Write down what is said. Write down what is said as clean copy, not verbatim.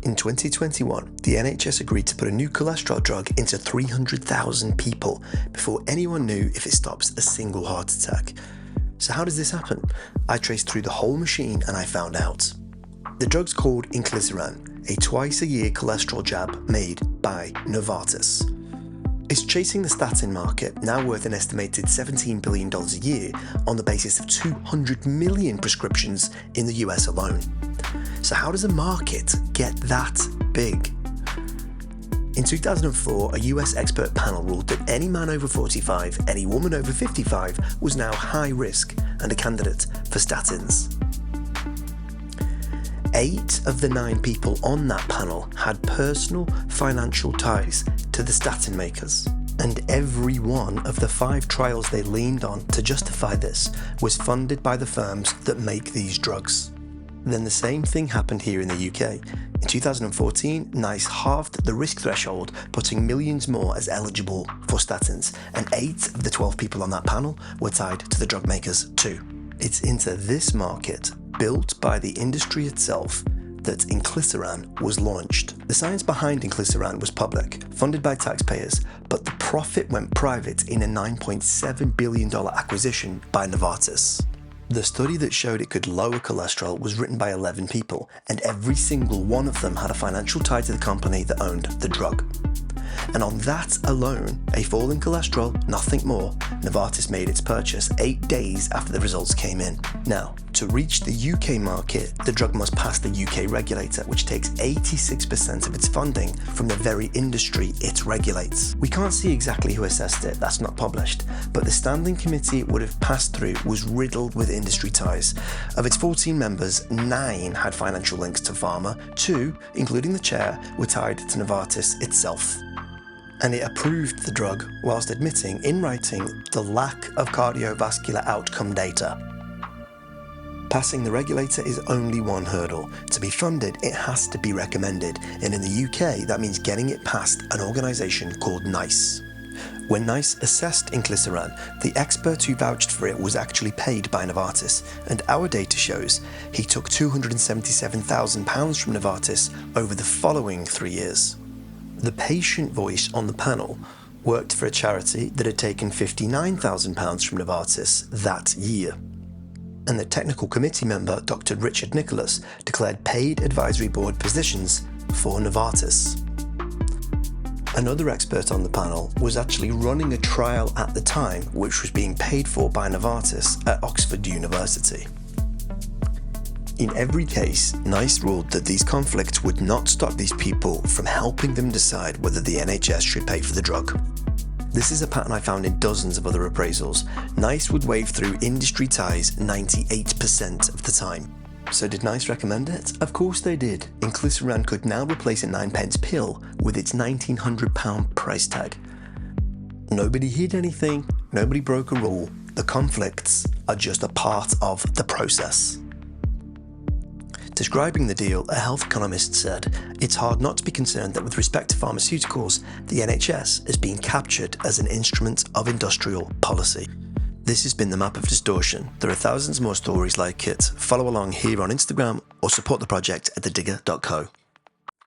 In 2021, the NHS agreed to put a new cholesterol drug into 300,000 people before anyone knew if it stops a single heart attack. So how does this happen? I traced through the whole machine and I found out. The drug's called Inclisiran, a twice-a-year cholesterol jab made by Novartis. It's chasing the statin market, now worth an estimated $17 billion a year on the basis of 200 million prescriptions in the US alone. So how does a market get that big? In 2004, a US expert panel ruled that any man over 45, any woman over 55 was now high risk and a candidate for statins. 8 of the 9 people on that panel had personal financial ties to the statin makers, and every one of the 5 trials they leaned on to justify this was funded by the firms that make these drugs. Then the same thing happened here in the UK. In 2014, NICE halved the risk threshold, putting millions more as eligible for statins, and 8 of the 12 people on that panel were tied to the drug makers too. It's into this market, built by the industry itself, that Inclisiran was launched. The science behind Inclisiran was public, funded by taxpayers, but the profit went private in a $9.7 billion acquisition by Novartis. The study that showed it could lower cholesterol was written by 11 people, and every single one of them had a financial tie to the company that owned the drug. And on that alone, a fall in cholesterol, nothing more, Novartis made its purchase 8 days after the results came in. Now, to reach the UK market, the drug must pass the UK regulator, which takes 86% of its funding from the very industry it regulates. We can't see exactly who assessed it, that's not published, but the standing committee it would have passed through was riddled with industry ties. Of its 14 members, 9 had financial links to pharma, 2, including the chair, were tied to Novartis itself. And it approved the drug whilst admitting in writing the lack of cardiovascular outcome data. Passing the regulator is only one hurdle. To be funded, it has to be recommended, and in the UK that means getting it past an organisation called NICE. When NICE assessed Inclisiran, the expert who vouched for it was actually paid by Novartis, and our data shows he took £277,000 from Novartis over the following 3 years. The patient voice on the panel worked for a charity that had taken £59,000 from Novartis that year. And the technical committee member, Dr. Richard Nicholas, declared paid advisory board positions for Novartis. Another expert on the panel was actually running a trial at the time which was being paid for by Novartis at Oxford University. In every case, NICE ruled that these conflicts would not stop these people from helping them decide whether the NHS should pay for the drug. This is a pattern I found in dozens of other appraisals. NICE would wave through industry ties 98% of the time. So did NICE recommend it? Of course they did. Inclisiran could now replace a 9p pill with its £1,900 price tag. Nobody hid anything, nobody broke a rule. The conflicts are just a part of the process. Describing the deal, a health economist said, "It's hard not to be concerned that with respect to pharmaceuticals, the NHS is being captured as an instrument of industrial policy." This has been the Map of Distortion. There are thousands more stories like it. Follow along here on Instagram or support the project at thedigger.co.